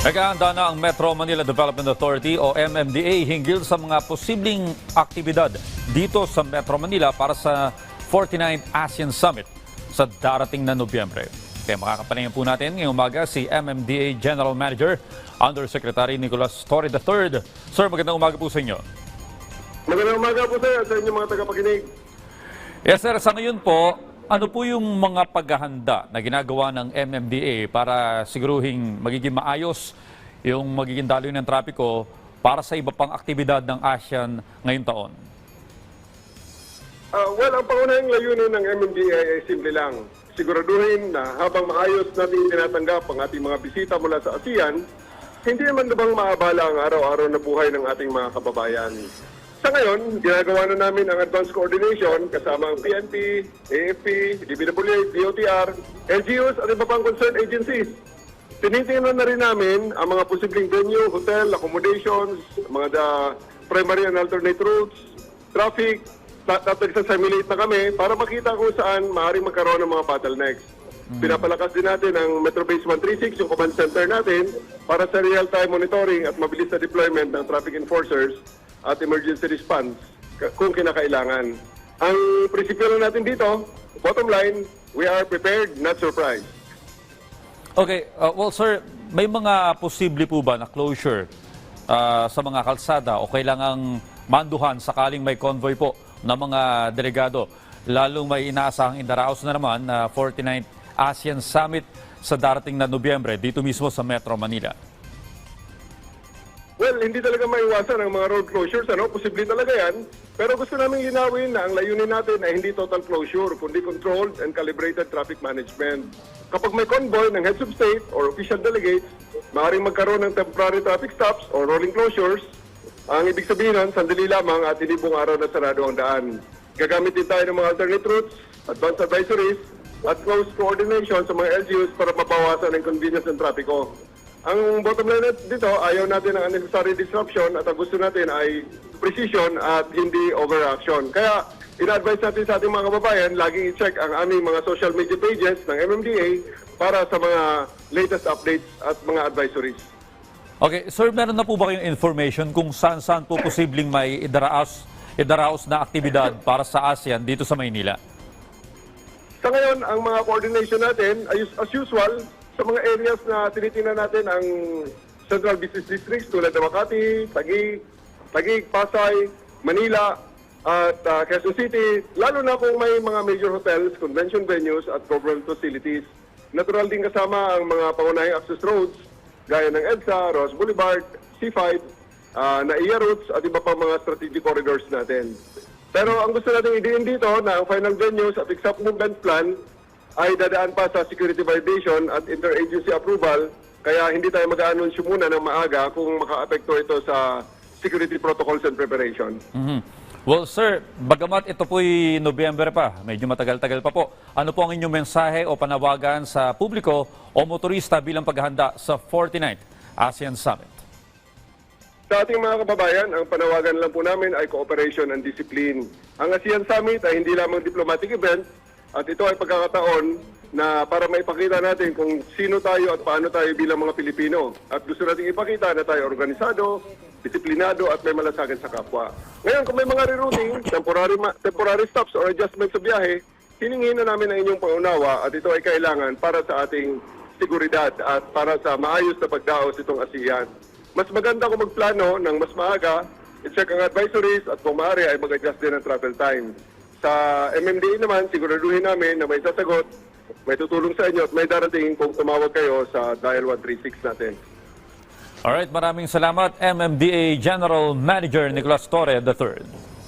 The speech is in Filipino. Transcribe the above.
Naghahanda na ang Metro Manila Development Authority o MMDA hinggil sa mga posibleng aktibidad dito sa Metro Manila para sa 49th ASEAN Summit sa darating na Nobyembre. Kaya makakapanayan po natin ngayong umaga si MMDA General Manager Undersecretary Nicolas Torre III. Sir, magandang umaga po sa inyo. Magandang umaga po sir at sa inyong mga tagapakinig. Yes sir, sa ngayon po, ano po yung mga paghahanda na ginagawa ng MMDA para siguruhing magiging maayos yung magiging daloy ng trapiko para sa iba pang aktibidad ng ASEAN ngayong taon? Well, ang pangunahing layunin ng MMDA ay simple lang. Siguraduhin na habang maayos natin tinatanggap ang ating mga bisita mula sa ASEAN, hindi naman bang maabala ang araw-araw na buhay ng ating mga kababayan. Sa ngayon, ginagawa na namin ang advance coordination kasama ang PNP, AFP, DPWH, DOTR, LGUs at iba pang concerned agencies. Tinitingnan na rin namin ang mga posibleng venue, hotel, accommodations, mga primary and alternate routes, traffic, nagsasimulate na kami para makita kung saan maaaring magkaroon ng mga bottlenecks. Pinapalakas din natin ang Metro Base 136, yung command center natin, para sa real-time monitoring at mabilis na deployment ng traffic enforcers at emergency response kung kinakailangan. Ang prinsipyo lang natin dito, bottom line, we are prepared, not surprised. Okay, well sir, may mga posible po ba na closure sa mga kalsada o kailangang manduhan sakaling may convoy po ng mga delegado, lalong may inaasahang indaraos na naman na 49th ASEAN Summit sa darating na Nobyembre dito mismo sa Metro Manila? Well, hindi talaga maiwasan ang mga road closures, posible talaga yan. Pero gusto namin ginawin na ang layunin natin ay hindi total closure, kundi controlled and calibrated traffic management. Kapag may convoy ng heads of state or official delegates, maaaring magkaroon ng temporary traffic stops or rolling closures. Ang ibig sabihin nun, sandali lamang at hindi buong araw na sarado ang daan. Gagamit din tayo ng mga alternate routes, advance advisories, at close coordination sa mga LGUs para mabawasan ang convenience ng trapiko. Ang bottom line dito, ayaw natin ng unnecessary disruption at ang gusto natin ay precision at hindi overaction. Kaya, ina-advise natin sa ating mga kababayan, laging i-check ang aming mga social media pages ng MMDA para sa mga latest updates at mga advisories. Okay, sir, meron na po ba kayong information kung saan po posibleng may idaraos na aktibidad para sa ASEAN dito sa Maynila? Sa ngayon, ang mga coordination natin, as usual, sa mga areas na tinitingnan natin ang Central Business Districts tulad ng Makati, Taguig, Pasay, Manila, at Quezon City, lalo na kung may mga major hotels, convention venues at government facilities. Natural din kasama ang mga pangunahing access roads gaya ng EDSA, Ross Boulevard, C5, NAIA routes at iba pang mga strategic corridors natin. Pero ang gusto natin idiin dito na ang final venues at exact movement plan ay dadaan pa sa security validation at interagency approval, kaya hindi tayo mag-anunsyo muna ng maaga kung maka-apekto ito sa security protocols and preparation. Well sir, bagamat ito po'y Nobyembre pa, medyo matagal-tagal pa po, ano po ang inyong mensahe o panawagan sa publiko o motorista bilang paghahanda sa 49th ASEAN Summit? Sa ating mga kababayan, ang panawagan lang po namin ay cooperation and discipline. Ang ASEAN Summit ay hindi lamang diplomatic event, at ito ay pagkakataon na para maipakita natin kung sino tayo at paano tayo bilang mga Pilipino. At gusto natin ipakita na tayo organisado, disiplinado at may malasakit sa kapwa. Ngayon, kung may mga rerouting, temporary stops or adjustments sa biyahe, hiningin na namin ang inyong pangunawa at ito ay kailangan para sa ating seguridad at para sa maayos na pagdaos itong ASEAN. Mas maganda kung magplano ng mas maaga, i-check ang advisories at kung maaari ay mag-adjust din ang travel time. Sa MMDA naman, siguraduhin namin na may sasagot, may tutulong sa inyo at may darating kung tumawag kayo sa dial 136 natin. Alright, maraming salamat MMDA General Manager Nicolas Torre III.